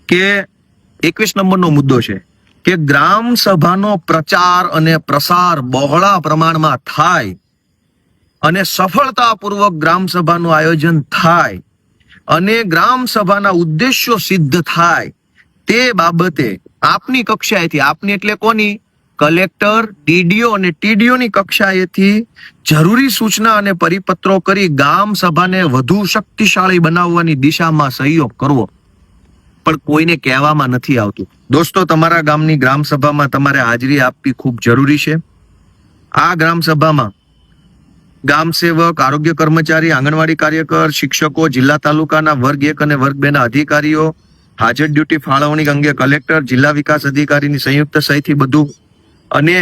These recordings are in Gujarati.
કે 21 નંબરનો મુદ્દો છે કે ગ્રામ સભાનો પ્રચાર અને પ્રસાર બહોળા પ્રમાણમાં થાય અને સફળતાપૂર્વક ગ્રામ સભાનું આયોજન થાય અને ગ્રામ સભાના ઉદ્દેશ્યો સિદ્ધ થાય તે બાબતે આપની કક્ષાએથી, આપની એટલે કોની? કલેક્ટર, ડીડીઓ અને ટીડીઓ ની કક્ષાએથી જરૂરી સૂચના અને પરિપત્રો કરી ગામ સભાને વધુ શક્તિશાળી બનાવવાની દિશામાં સહયોગ કરવો. પણ કોઈને કહેવામાં નથી આવતું. દોસ્તો, તમારા ગામની ગ્રામ સભામાં તમારે હાજરી આપવી ખૂબ જરૂરી છે. આ ગ્રામ સભામાં ગામ સેવક, આરોગ્ય કર્મચારી, આંગણવાડી કાર્યકર, શિક્ષકો, જિલ્લા તાલુકાના વર્ગ 1 અને વર્ગ 2 ના અધિકારીઓ, હાજર ડ્યુટી ફાળવણી અંગે કલેક્ટર, જિલ્લા વિકાસ અધિકારીની સંયુક્ત સહીથી બધું. અને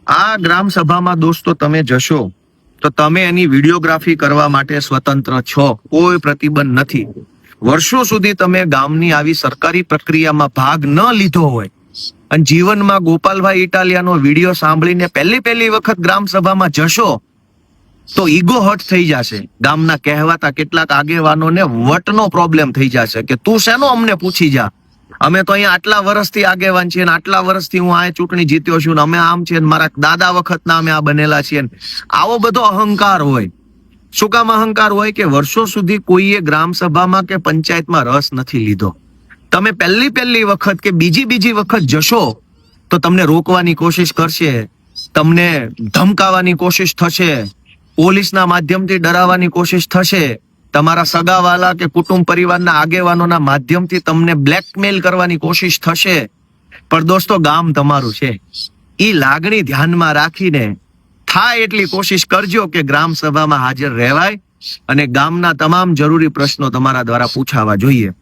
આ ગ્રામ સભામાં દોસ્તો તમે જશો તો તમે એની વિડીયોગ્રાફી કરવા માટે સ્વતંત્ર છો, કોઈ પ્રતિબંધ નથી. વર્ષો સુધી તમે ગામની આવી સરકારી પ્રક્રિયામાં ભાગ ન લીધો હોય અને જીવનમાં ગોપાલભાઈ ઇટાલિયાનો વિડીયો સાંભળીને પહેલી વખત ગ્રામ સભામાં જશો તો ઈગો હર્ટ થઈ જશે. ગામના કહેવાતા કેટલાક આગેવાનોને વટનો પ્રોબ્લેમ થઈ જશે કે તું શેનો અમને પૂછી જા, અમે તો અહીંયા આટલા વર્ષથી આગેવાન છીએ, આટલા વર્ષથી હું આ ચૂંટણી જીત્યો છું, અમે આમ છે, મારા દાદા વખતના અમે આ બનેલા છીએ. આવો બધો અહંકાર હોય. શું કામ અહંકાર હોય? કે વર્ષો સુધી કોઈએ ગ્રામ સભામાં કે પંચાયતમાં રસ નથી લીધો. તમે પહેલી વખત કે બીજી વખત જશો તો તમને રોકવાની કોશિશ કરશે, તમને ધમકાવવાની કોશિશ થશે, પોલીસના માધ્યમથી ડરાવવાની કોશિશ થશે, તમારા સગાવાલા કે કુટુંબ પરિવારના આગેવાનોના માધ્યમથી તમને બ્લેકમેલ કરવાની કોશિશ થશે. પણ દોસ્તો, ગામ તમારું છે. એ લાગણી ધ્યાનમાં રાખીને થાય એટલી કોશિશ કરજો કે ગ્રામ સભામાં હાજર રહેવાય અને ગામના તમામ જરૂરી પ્રશ્નો તમારા દ્વારા પૂછાવા જોઈએ.